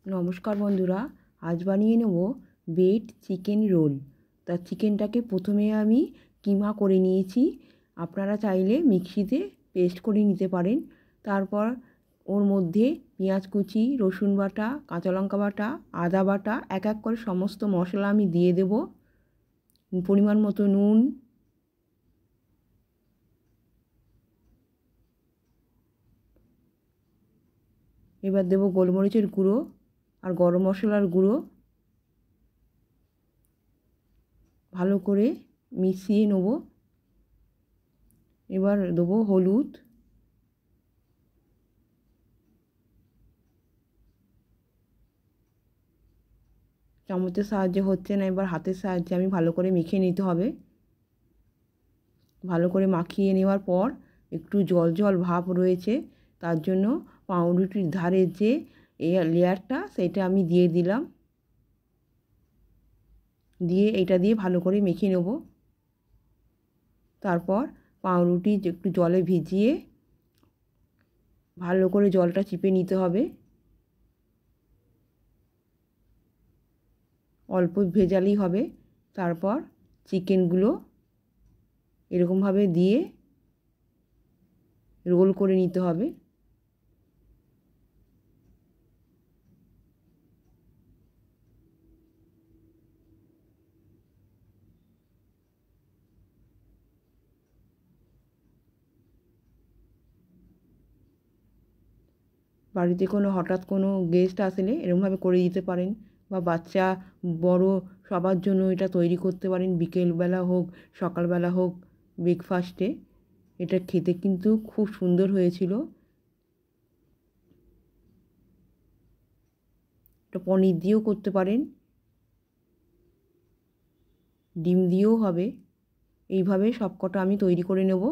নমস্কার বন্ধুরা, আজ বানিয়ে নেব বেড চিকেন রোল। তা চিকেনটাকে প্রথমে আমি কিমা করে নিয়েছি। আপনারা চাইলে মিক্সিতে পেস্ট করে নিতে পারেন। তারপর ওর মধ্যে পেঁয়াজ কুচি, রসুন বাটা, কাঁচা লঙ্কা বাটা, আদা বাটা এক এক করে সমস্ত মশলা আমি দিয়ে দেব। পরিমাণ মতো নুন, এবার দেব গোলমরিচের গুঁড়ো আর গরম মশলার গুঁড়ো। ভালো করে মিশিয়ে নেব। এবার দেবো হলুদ, চামচের সাহায্যে হচ্ছে না, এবার হাতের সাহায্যে আমি ভালো করে মেখে নিতে হবে। ভালো করে মাখিয়ে নেওয়ার পর একটু জল জল ভাব রয়েছে, তার জন্য পাউরুটির ধারের যে লেয়ারটা সেটা আমি দিয়ে দিলাম। দিয়ে এটা দিয়ে ভালো করে মেখে নেব। তারপর পাউরুটি একটু জলে ভিজিয়ে ভালো করে জলটা চিপে নিতে হবে। অল্প ভেজালেই হবে। তারপর চিকেনগুলো এরকমভাবে দিয়ে রোল করে নিতে হবে। বাড়িতে হঠাৎ কোনো গেস্ট আসলে এরকমভাবে করে দিতে পারেন, বা বাচ্চা বড় সবার জন্য এটা তৈরি করতে পারেন। বিকেলবেলা হোক, সকালবেলা হোক, ব্রেকফাস্টে এটা খেতে কিন্তু খুব সুন্দর হয়েছিল। এটা পনির দিয়েও করতে পারেন, ডিম দিয়েও হবে। এইভাবে সবকটা আমি তৈরি করে নেব।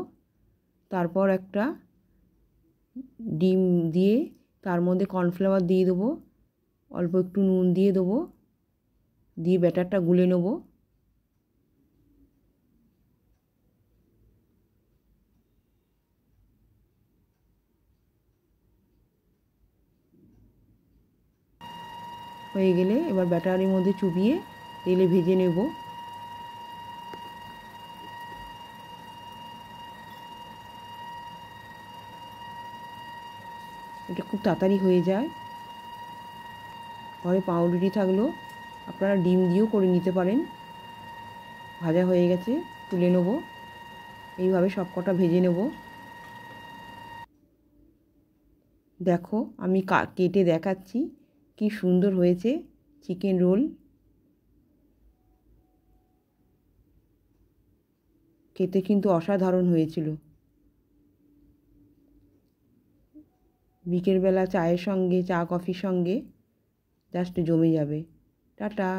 তারপর একটা ডিম দিয়ে তার মধ্যে কর্নফ্লাওয়ার দিয়ে দেবো, অল্প একটু নুন দিয়ে দেবো, দিয়ে ব্যাটারটা গুলে নেব। হয়ে গেলে এবার ব্যাটারের মধ্যে চুবিয়ে তেলে ভেজে নেব। এটা খুব তাড়াতাড়ি হয়ে যায়। ঘরে পাউরুটি থাকলেও আপনারা ডিম দিয়েও করে নিতে পারেন। ভাজা হয়ে গেছে, তুলে নেব। এইভাবে সবকটা ভেজে নেব। দেখো আমি কেটে দেখাচ্ছি কি সুন্দর হয়েছে চিকেন রোল। খেতে কিন্তু অসাধারণ হয়েছিল। বিকেলবেলা চায়ের সঙ্গে, চা কফির সঙ্গে জাস্ট জমে যাবে। টাটা।